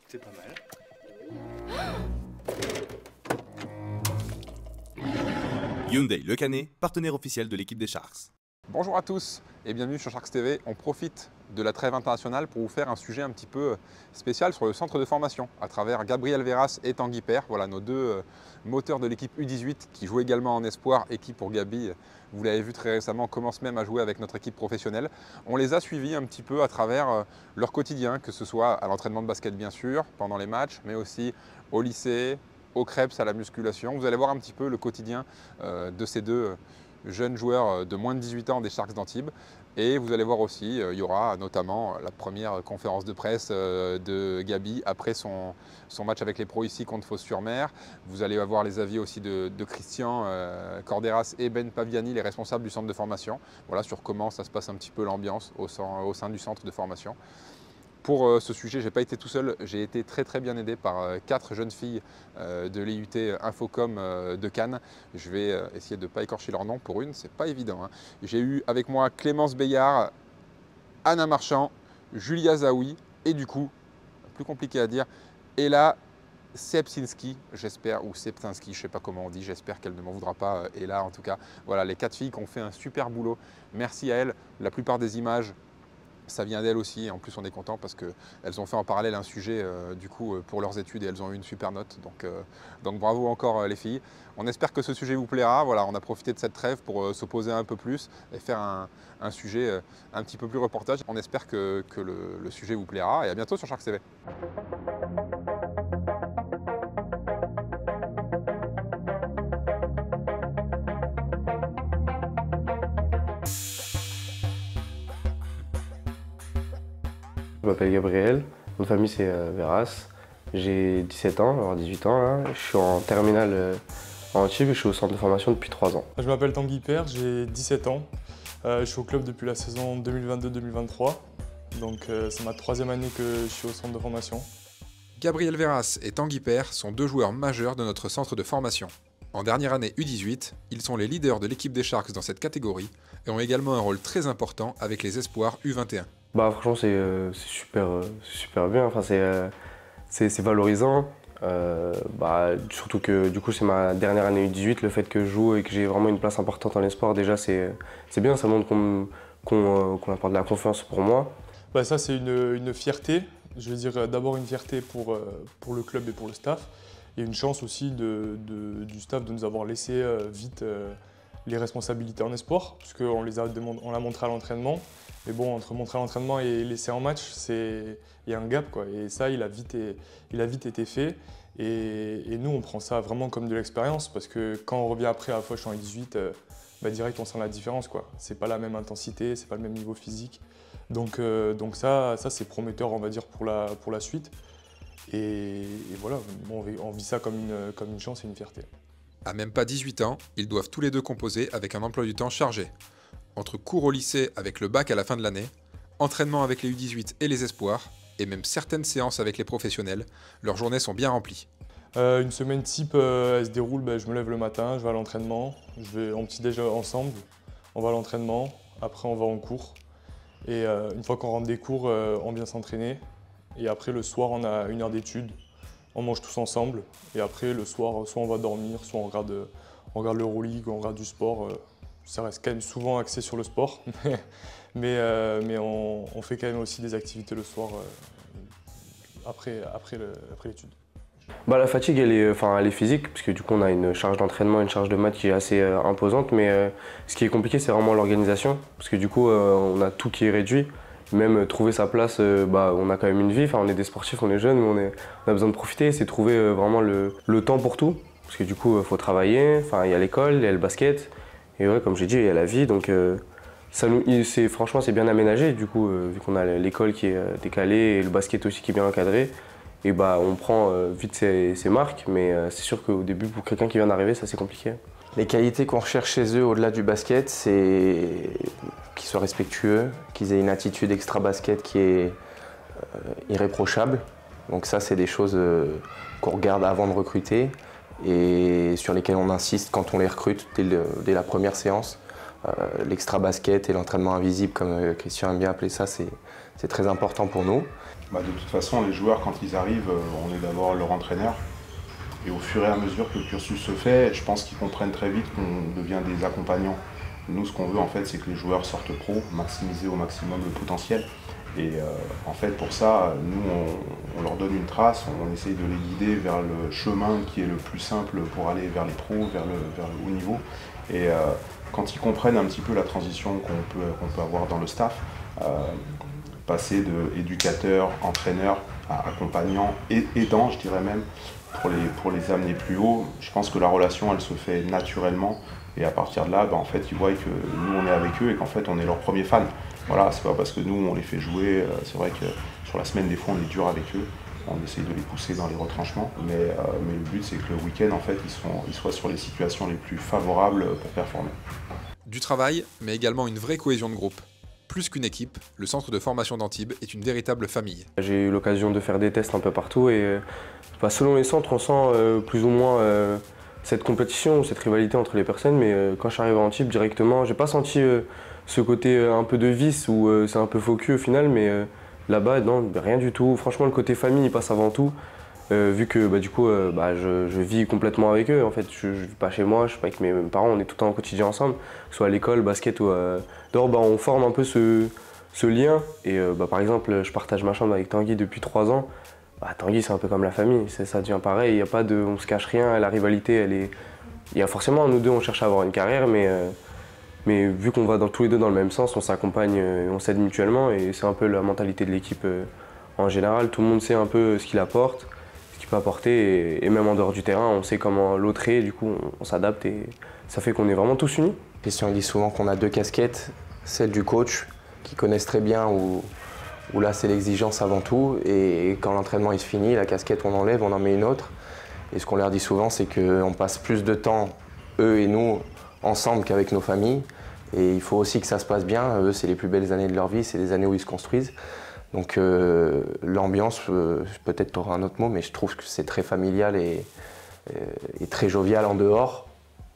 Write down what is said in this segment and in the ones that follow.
C'est pas mal. Hyundai Le Canet, partenaire officiel de l'équipe des Sharks. Bonjour à tous et bienvenue sur Sharks TV. On profite de la trêve internationale pour vous faire un sujet un petit peu spécial sur le centre de formation à travers Gabriel Verras et Tanguy Paire. Voilà nos deux moteurs de l'équipe U18 qui jouent également en espoir et qui pour Gabi, vous l'avez vu très récemment, commencent même à jouer avec notre équipe professionnelle. On les a suivis un petit peu à travers leur quotidien, que ce soit à l'entraînement de basket bien sûr, pendant les matchs, mais aussi au lycée, au Krebs, à la musculation. Vous allez voir un petit peu le quotidien de ces deux jeunes joueurs de moins de 18 ans des Sharks d'Antibes. Et vous allez voir aussi, il y aura notamment la première conférence de presse de Gabi après son match avec les pros ici contre Fos-sur-Mer. Vous allez avoir les avis aussi de Christian Corderas et Ben Paviani, les responsables du centre de formation, voilà, sur comment ça se passe un petit peu l'ambiance au sein du centre de formation. Pour ce sujet, je n'ai pas été tout seul, j'ai été très bien aidé par 4 jeunes filles de l'IUT Infocom de Cannes. Je vais essayer de ne pas écorcher leur nom pour une, c'est pas évident, hein. J'ai eu avec moi Clémence Bayard, Anna Marchand, Julia Zaoui et du coup, plus compliqué à dire, Ella Sepsinski, j'espère, ou Sepsinski, je ne sais pas comment on dit, j'espère qu'elle ne m'en voudra pas, Ella en tout cas. Voilà, les 4 filles qui ont fait un super boulot, merci à elles. La plupart des images, ça vient d'elles aussi, et en plus on est content parce qu'elles ont fait en parallèle un sujet du coup pour leurs études et elles ont eu une super note, donc bravo encore les filles. On espère que ce sujet vous plaira, voilà, on a profité de cette trêve pour se poser un peu plus et faire un sujet un petit peu plus reportage. On espère que le sujet vous plaira et à bientôt sur Sharks TV. Je m'appelle Gabriel, mon famille c'est Verras, j'ai 17 ans, alors 18 ans là. Je suis en terminale en Antibes et je suis au centre de formation depuis 3 ans. Je m'appelle Tanguy Paire, j'ai 17 ans, je suis au club depuis la saison 2022-2023, donc c'est ma 3e année que je suis au centre de formation. Gabriel Verras et Tanguy Paire sont 2 joueurs majeurs de notre centre de formation. En dernière année U18, ils sont les leaders de l'équipe des Sharks dans cette catégorie et ont également un rôle très important avec les espoirs U21. Bah franchement c'est super bien, enfin, c'est valorisant, surtout que du coup c'est ma dernière année U18, le fait que je joue et que j'ai vraiment une place importante en espoir, déjà c'est bien, ça montre qu'on apporte de la confiance pour moi. Bah, ça c'est une fierté, je veux dire d'abord une fierté pour le club et pour le staff, et une chance aussi du staff de nous avoir laissé vite les responsabilités en espoir, puisqu'on l'a montré à l'entraînement. Mais bon, entre montrer à l'entraînement et laisser en match, il y a un gap, quoi. Et ça, il a vite été fait. Et nous, on prend ça vraiment comme de l'expérience, parce que quand on revient après à Foch en 18, direct, on sent la différence, quoi. C'est pas la même intensité, c'est pas le même niveau physique. Donc ça c'est prometteur, on va dire, pour la suite. Et voilà, on vit ça comme une chance et une fierté. À même pas 18 ans, ils doivent tous les deux composer avec un emploi du temps chargé. Entre cours au lycée avec le bac à la fin de l'année, entraînement avec les U18 et les espoirs, et même certaines séances avec les professionnels, leurs journées sont bien remplies. Une semaine type, elle se déroule, je me lève le matin, je vais à l'entraînement, on petit déj ensemble, on va à l'entraînement, après on va en cours. Et une fois qu'on rentre des cours, on vient s'entraîner. Et après le soir, on a 1 heure d'études, on mange tous ensemble. Et après le soir, soit on va dormir, soit on regarde l'Euroleague, on regarde du sport. Ça reste quand même souvent axé sur le sport, mais on fait quand même aussi des activités le soir après l'étude. Bah, la fatigue elle est physique, parce que du coup on a une charge d'entraînement, une charge de maths qui est assez imposante, mais ce qui est compliqué c'est vraiment l'organisation, parce que du coup on a tout qui est réduit. Même trouver sa place, on a quand même une vie, on est des sportifs, on est jeunes, mais on a besoin de profiter, c'est trouver vraiment le temps pour tout, parce que du coup il faut travailler, il y a l'école, il y a le basket. Et ouais, comme j'ai dit, il y a la vie, donc franchement c'est bien aménagé, du coup, vu qu'on a l'école qui est décalée et le basket aussi qui est bien encadré, et on prend vite ses marques, mais c'est sûr qu'au début, pour quelqu'un qui vient d'arriver, ça c'est compliqué. Les qualités qu'on recherche chez eux au-delà du basket, c'est qu'ils soient respectueux, qu'ils aient une attitude extra-basket qui est irréprochable. Donc ça, c'est des choses qu'on regarde avant de recruter et sur lesquelles on insiste quand on les recrute dès la première séance. L'extra basket et l'entraînement invisible, comme Christian aime bien appeler ça, c'est très important pour nous. De toute façon, les joueurs, quand ils arrivent, on est d'abord leur entraîneur. Et au fur et à mesure que le cursus se fait, je pense qu'ils comprennent très vite qu'on devient des accompagnants. Nous, ce qu'on veut, en fait, c'est que les joueurs sortent pro, maximiser au maximum le potentiel. Et en fait, pour ça, nous, on leur donne une trace, on essaye de les guider vers le chemin qui est le plus simple pour aller vers les pros, vers le haut niveau. Et quand ils comprennent un petit peu la transition qu'on peut avoir dans le staff, passer d'éducateur, entraîneur à accompagnant et aidant, je dirais même, pour les amener plus haut, je pense que la relation, elle se fait naturellement. Et à partir de là, en fait, ils voient que nous, on est avec eux et qu'en fait, on est leurs premiers fans. Voilà, c'est pas parce que nous, on les fait jouer. C'est vrai que sur la semaine, des fois, on est dur avec eux. On essaye de les pousser dans les retranchements. Mais le but, c'est que le week-end, en fait, ils soient sur les situations les plus favorables pour performer. Du travail, mais également une vraie cohésion de groupe. Plus qu'une équipe, le centre de formation d'Antibes est une véritable famille. J'ai eu l'occasion de faire des tests un peu partout et selon les centres, on sent plus ou moins cette compétition, cette rivalité entre les personnes. Mais quand je suis arrivé à Antibes directement, j'ai pas senti ce côté un peu de vice où c'est un peu faux cul au final, mais là-bas, non, rien du tout. Franchement, le côté famille, il passe avant tout. Vu que du coup, je vis complètement avec eux. En fait, je ne vis pas chez moi, je suis pas avec mes parents, on est tout le temps au quotidien ensemble, que ce soit à l'école, basket ou dehors, on forme un peu ce lien. Et par exemple, je partage ma chambre avec Tanguy depuis 3 ans. Tanguy, c'est un peu comme la famille, ça devient pareil, il y a pas de, on se cache rien, la rivalité, elle est... Il y a forcément, nous deux, on cherche à avoir une carrière, mais vu qu'on va tous les deux dans le même sens, on s'accompagne, on s'aide mutuellement, et c'est un peu la mentalité de l'équipe en général. Tout le monde sait un peu ce qu'il apporte, ce qu'il peut apporter, et même en dehors du terrain, on sait comment l'autre est, du coup, on s'adapte, et ça fait qu'on est vraiment tous unis. Christian dit souvent qu'on a 2 casquettes, celle du coach, qui connaissent très bien, où là c'est l'exigence avant tout, et quand l'entraînement il se finit, la casquette on enlève, on en met une autre. Et ce qu'on leur dit souvent, c'est qu'on passe plus de temps, eux et nous, ensemble qu'avec nos familles. Et il faut aussi que ça se passe bien. Eux, c'est les plus belles années de leur vie, c'est les années où ils se construisent. Donc l'ambiance, peut-être tu auras un autre mot, mais je trouve que c'est très familial et très jovial en dehors.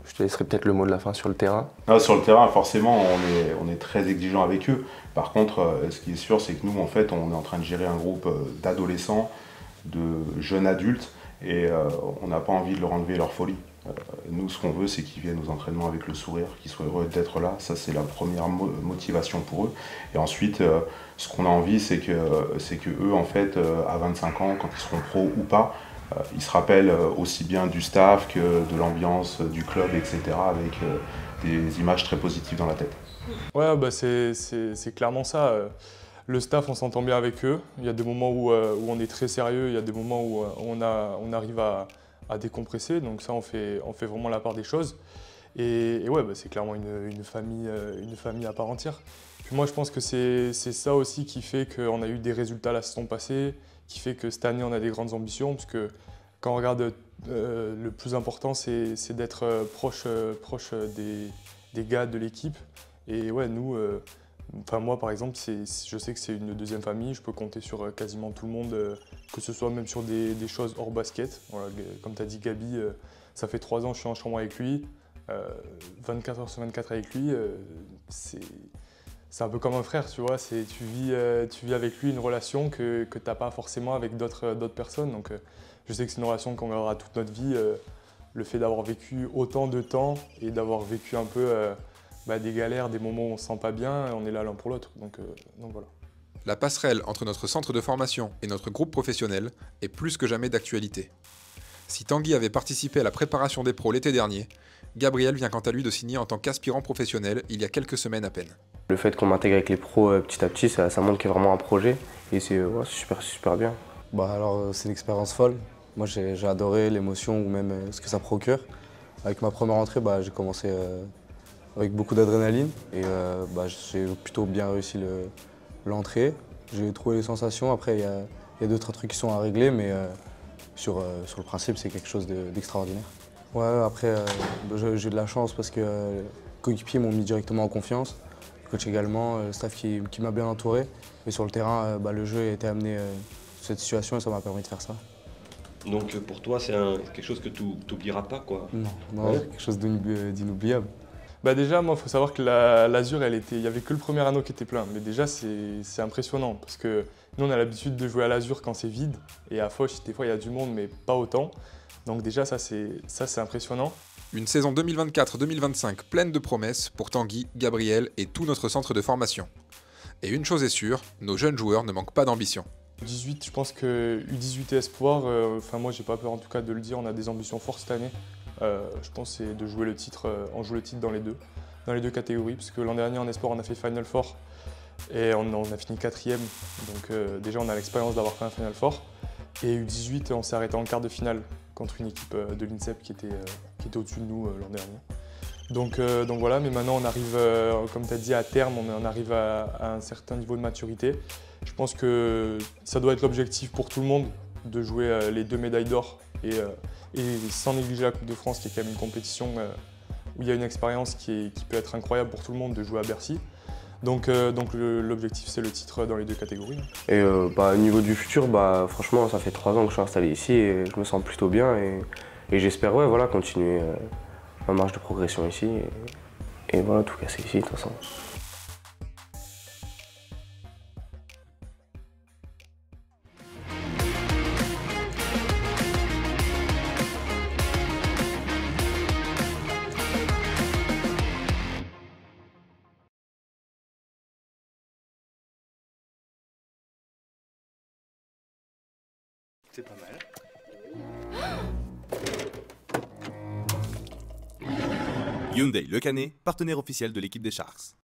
Je te laisserai peut-être le mot de la fin sur le terrain. Sur le terrain, forcément, on est très exigeant avec eux. Par contre, ce qui est sûr, c'est que nous, en fait, on est en train de gérer un groupe d'adolescents, de jeunes adultes, et on n'a pas envie de leur enlever leur folie. Nous, ce qu'on veut, c'est qu'ils viennent aux entraînements avec le sourire, qu'ils soient heureux d'être là. Ça, c'est la première motivation pour eux. Et ensuite, ce qu'on a envie, c'est que eux, en fait, à 25 ans, quand ils seront pros ou pas, ils se rappellent aussi bien du staff que de l'ambiance du club, etc., avec des images très positives dans la tête. Ouais, c'est clairement ça. Le staff, on s'entend bien avec eux. Il y a des moments où on est très sérieux, il y a des moments où on arrive à décompresser. Donc ça, on fait vraiment la part des choses. Et ouais, c'est clairement une famille à part entière. Puis moi, je pense que c'est ça aussi qui fait qu'on a eu des résultats la saison passée, qui fait que cette année, on a des grandes ambitions. Parce que quand on regarde, le plus important, c'est d'être proche des gars de l'équipe. Et ouais, nous, moi par exemple, je sais que c'est une deuxième famille, je peux compter sur quasiment tout le monde, que ce soit même sur des choses hors basket. Voilà, comme tu as dit Gabi, ça fait 3 ans que je suis en chambre avec lui, 24 heures sur 24 avec lui, c'est un peu comme un frère, tu vois, tu vis avec lui une relation que tu n'as pas forcément avec d'autres personnes. Donc je sais que c'est une relation qu'on gardera toute notre vie, le fait d'avoir vécu autant de temps et d'avoir vécu un peu des galères, des moments où on ne se sent pas bien, on est là l'un pour l'autre, donc voilà. La passerelle entre notre centre de formation et notre groupe professionnel est plus que jamais d'actualité. Si Tanguy avait participé à la préparation des pros l'été dernier, Gabriel vient quant à lui de signer en tant qu'aspirant professionnel il y a quelques semaines à peine. Le fait qu'on m'intègre avec les pros petit à petit, ça montre qu'il y a vraiment un projet et c'est super bien. Alors c'est une expérience folle. Moi j'ai adoré l'émotion ou même ce que ça procure. Avec ma première entrée, j'ai commencé avec beaucoup d'adrénaline et j'ai plutôt bien réussi l'entrée. J'ai trouvé les sensations. Après, il y a 2-3 trucs qui sont à régler, mais sur le principe, c'est quelque chose d'extraordinaire. Ouais, après, j'ai de la chance parce que les coéquipiers m'ont mis directement en confiance. Le coach également, le staff qui m'a bien entouré. Et sur le terrain, le jeu a été amené sur cette situation et ça m'a permis de faire ça. Donc pour toi, c'est quelque chose que tu n'oublieras pas, quoi. Non, ouais. C'est quelque chose d'inoubliable. Bah déjà, moi, il faut savoir que l'Azur, il n'y avait que le premier anneau qui était plein. Mais déjà, c'est impressionnant parce que nous, on a l'habitude de jouer à l'Azur quand c'est vide. Et à Foch, des fois, il y a du monde, mais pas autant. Donc déjà, ça, c'est impressionnant. Une saison 2024-2025 pleine de promesses pour Tanguy, Gabriel et tout notre centre de formation. Et une chose est sûre, nos jeunes joueurs ne manquent pas d'ambition. 18, je pense que U18 et Espoir, moi, j'ai pas peur en tout cas de le dire, on a des ambitions fortes cette année. Je pense que c'est de jouer le titre, on joue le titre dans les deux catégories, parce que l'an dernier en Espoir on a fait Final Four et on a fini 4e, donc déjà on a l'expérience d'avoir fait un Final Four. Et U18 on s'est arrêté en quart de finale contre une équipe de l'INSEP qui était au-dessus de nous l'an dernier. Donc voilà, mais maintenant on arrive, comme tu as dit, à terme, on arrive à un certain niveau de maturité. Je pense que ça doit être l'objectif pour tout le monde de jouer les 2 médailles d'or et sans négliger la Coupe de France qui est quand même une compétition où il y a une expérience qui peut être incroyable pour tout le monde de jouer à Bercy. Donc l'objectif c'est le titre dans les 2 catégories. Et au niveau du futur, franchement ça fait 3 ans que je suis installé ici et je me sens plutôt bien et j'espère continuer ma marche de progression ici et voilà, tout casser ici de toute façon. C'est pas mal. Hyundai Le Canet, partenaire officiel de l'équipe des Sharks.